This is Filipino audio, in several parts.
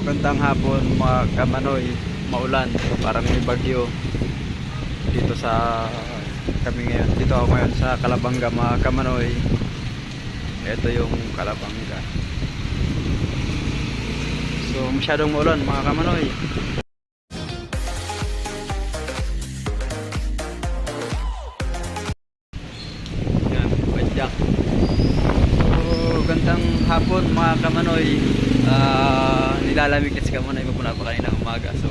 Magandang hapon mga kamanoy, maulan, parang may bagyo dito sa kami ngayon. Dito ako ngayon sa Calabanga mga kamanoy. Ito yung Calabanga. So masyadong maulan mga kamanoy. Yan, badyak. So gandang hapon mga kamanoy. Nilalamig kasi kamanoy magmula pa kanina umaga. So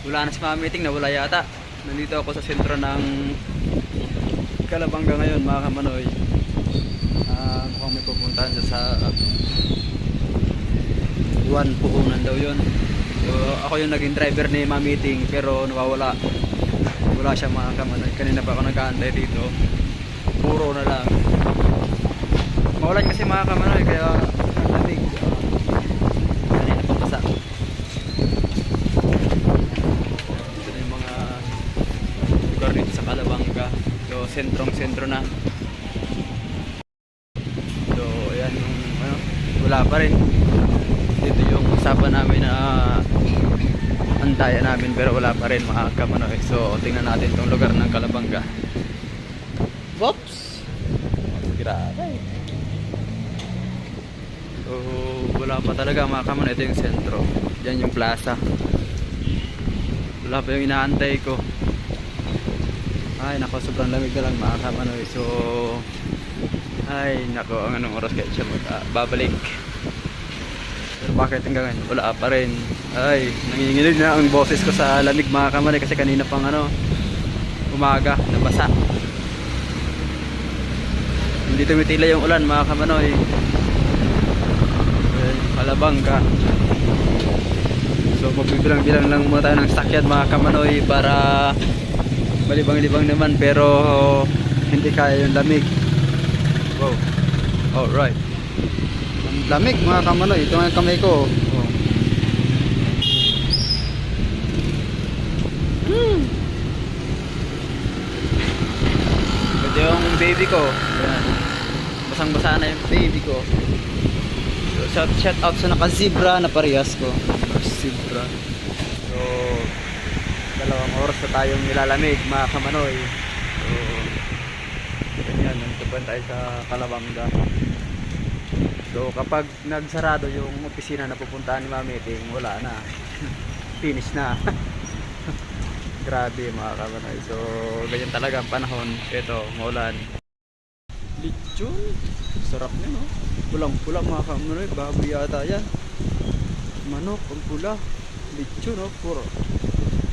wala na si mga meeting, nawala yata. Nandito ako sa sentro ng Calabanga ngayon mga kamanoy. Mukhang may pupuntahan siya sa Juan Puhunan daw yun. So ako yung naging driver ni mga meeting, pero nawawala. Wala siya mga kamanoy. Kanina pa ako nag-aantay dito, puro na lang. Maulan kasi mga kamanoy, kaya ang lamig. Kanina pa basa. Ito na yung mga lugar dito sa Calabanga. So sentrong-sentro na. So ayan yung wala pa rin. Dito yung usapan namin na antayan namin, pero wala pa rin mga kamanoy. So tingnan natin tong lugar ng Calabanga. Whoops! Grabe. So wala pa talaga mga kamanoy. Ito yung sentro. Diyan yung plaza. Wala pa yung inaantay ko. Ay nako, sobrang lamig na lang mga kamanoy. So ay nako, ang anong oras kaya siya babalik. Pero bakit hanggang ngayon wala pa rin. Ay nanginginig na ang boses ko sa lamig mga kamanoy, kasi kanina pang umaga nabasa. Hindi tumitila yung ulan mga kamanoy. Calabanga. So magbibilang-bilang lang muna tayo ng sakyan mga kamanoy para malibang-libang naman, pero hindi kaya yung lamig. Wow. Alright. Ang lamig mga kamanoy. Ito nga yung kamay ko. Oh. Ito yung baby ko. Ayan. Basang-basa na yung baby ko. So shout out sa naka-zebra na parehas ko. Zebra. So dalawang oras na tayong nilalamig mga kamanoy. So ganyan, nandito pa tayo sa Calabanga. So kapag nagsarado yung opisina na pupuntahan ni Mami Ting, wala na. Finish na. Grabe mga kamanoy. So ganyan talaga ang panahon. Ito, maulan. Lechon, sarap niya no. Pulang-pula mga kamanoy, baboy yata yan. Manok, ang pula. Lechon no,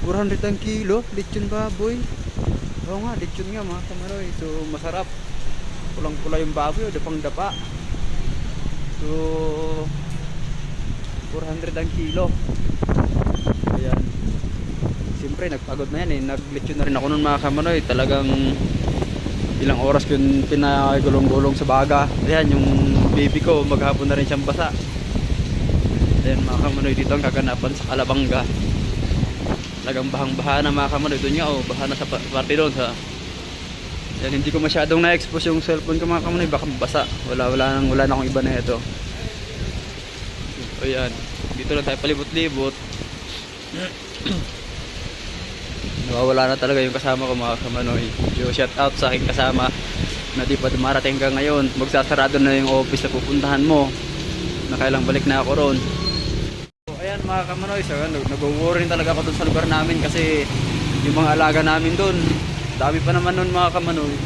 400 ang kilo, lechon baboy. Oo nga, lechon nga mga kamanoy. So masarap. Pulang-pula yung baboy, dapang-dapa. So 400 ang kilo. Ayan. Siyempre nagpagod na yan eh. Naglechon na rin ako nun mga kamanoy. Talagang ilang oras ko yung pinagulong-gulong sa baga. Ayan yung baby ko, maghapon na rin siyang basa. Ayan mga kamanoy, dito ang kaganapan sa Calabanga. Talagang bahang-baha na mga kamanoy. Doon nga baha na sa parte doon sa. Ayan, hindi ko masyadong na-expose yung cellphone ko mga kamanoy, baka basa. Wala na akong iba na ito. Ayan, dito na tayo palibot-libot. Nawawala na talaga yung kasama ko mga kamanoy. So shout out sa aking kasama na di pa dumarating hanggang ngayon. Magsasarado na yung office na pupuntahan mo. Nakailang balik na ako ron. So ayan mga kamanoy, so nag-worry talaga ako dun sa lugar namin, kasi yung mga alaga namin dun, dami pa naman nun mga kamanoy.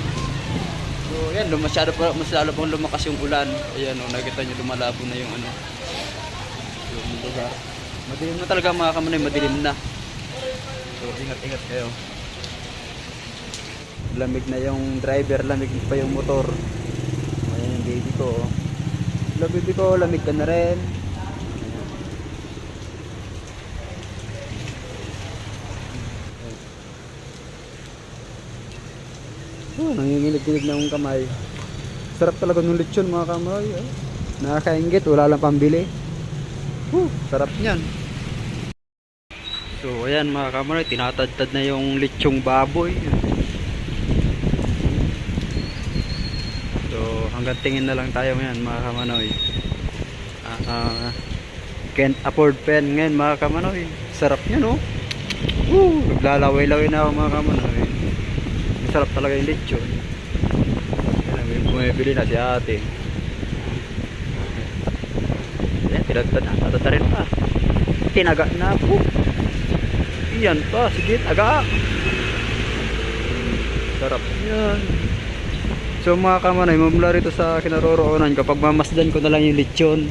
So ayan, masyado pang lumakas yung ulan. Ayan nakita nyo, lumalabo na yung yung lugar. Madilim na talaga mga kamanoy, madilim na. So ingat-ingat kayo. Lamig na yung driver, lamig pa yung motor. Ayan yung baby ko. Hello baby ko, lamig ka na rin. Nanginginig-ginig na yung kamay. Sarap talaga ng lechon mga kamay. Nakakaingit, wala lang pambili. Sarap niyan. So ayan mga kamanoy, tinatadtad na yung lechong baboy. So hanggang tingin na lang tayo ngayon mga kamanoy. Can't afford pen ngayon mga kamanoy. Sarap niya no. Naglalaway-laway na ako mga kamanoy. Masarap talaga yung lechon. May bumibili na si ate. Ayan, tinagtad na. Tatata rin pa. Tinaga na po. Iyan pa. Sige, taga. Sarap yan. So mga kamanoy, mamula rito sa kinaroroonan, kapag mamasdan ko na lang yung lechon.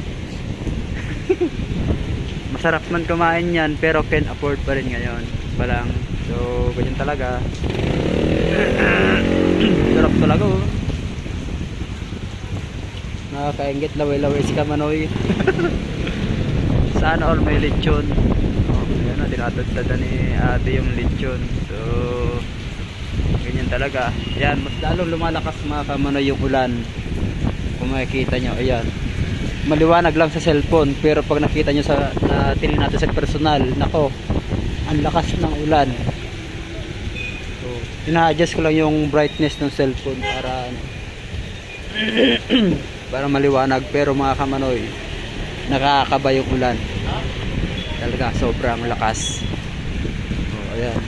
Masarap man kumain yan, pero can afford pa rin ngayon. Palang. So, ganyan talaga. Sarap talaga oh. Nakakaingit, laway-laway si kamanoy. Sana all may lechon. Oh, ayan na, tinatagtada ni ate yung lechon. So, ganyan talaga. Yan, mas lalong lumalakas mga kamanoy yung ulan. Kung makikita nyo, ayan. Maliwanag lang sa cellphone, pero pag nakita nyo sa tingin natin sa personal, nako, ang lakas ng ulan. So, ina-adjust ko lang yung brightness ng cellphone para para maliwanag, pero mga kamanoy, nakakaba yung ulan. Talaga, sobrang lakas. So, ayan.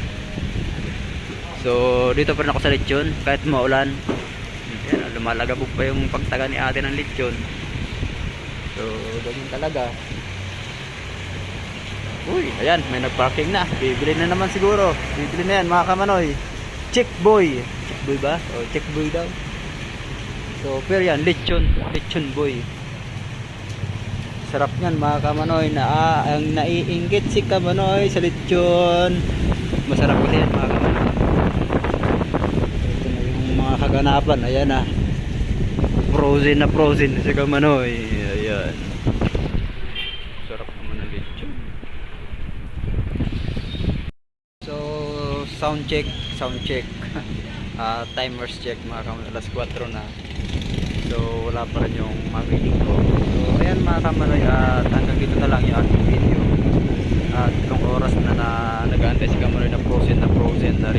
So, dito pa rin ako sa lechon kahit maulan. Ayan, lumalagabog pa yung pagtaga ni ate ng lechon. So, ganyan talaga. Uy, ayan, may nagparking na. Bibili na naman siguro. Bibili na yan mga kamanoy. Check boy. Check boy ba? O, check boy daw. So, pero yan, lechon. Lechon boy. Sarap yan mga kamanoy. Ang naiinggit si kamanoy sa lechon. Masarap kasi yan mga kamanoy. Kaganapan, ayan na. Frozen si kamanoy. Ayan. Sarap naman ang lechon. So, sound check. Timers check mga kamanoy. Alas 4 na. So, wala pa rin yung mga meeting ko. So, ayan mga kamanoy. At hanggang dito na lang yung ating video. At itong oras na nag-aantay si kamanoy na frozen na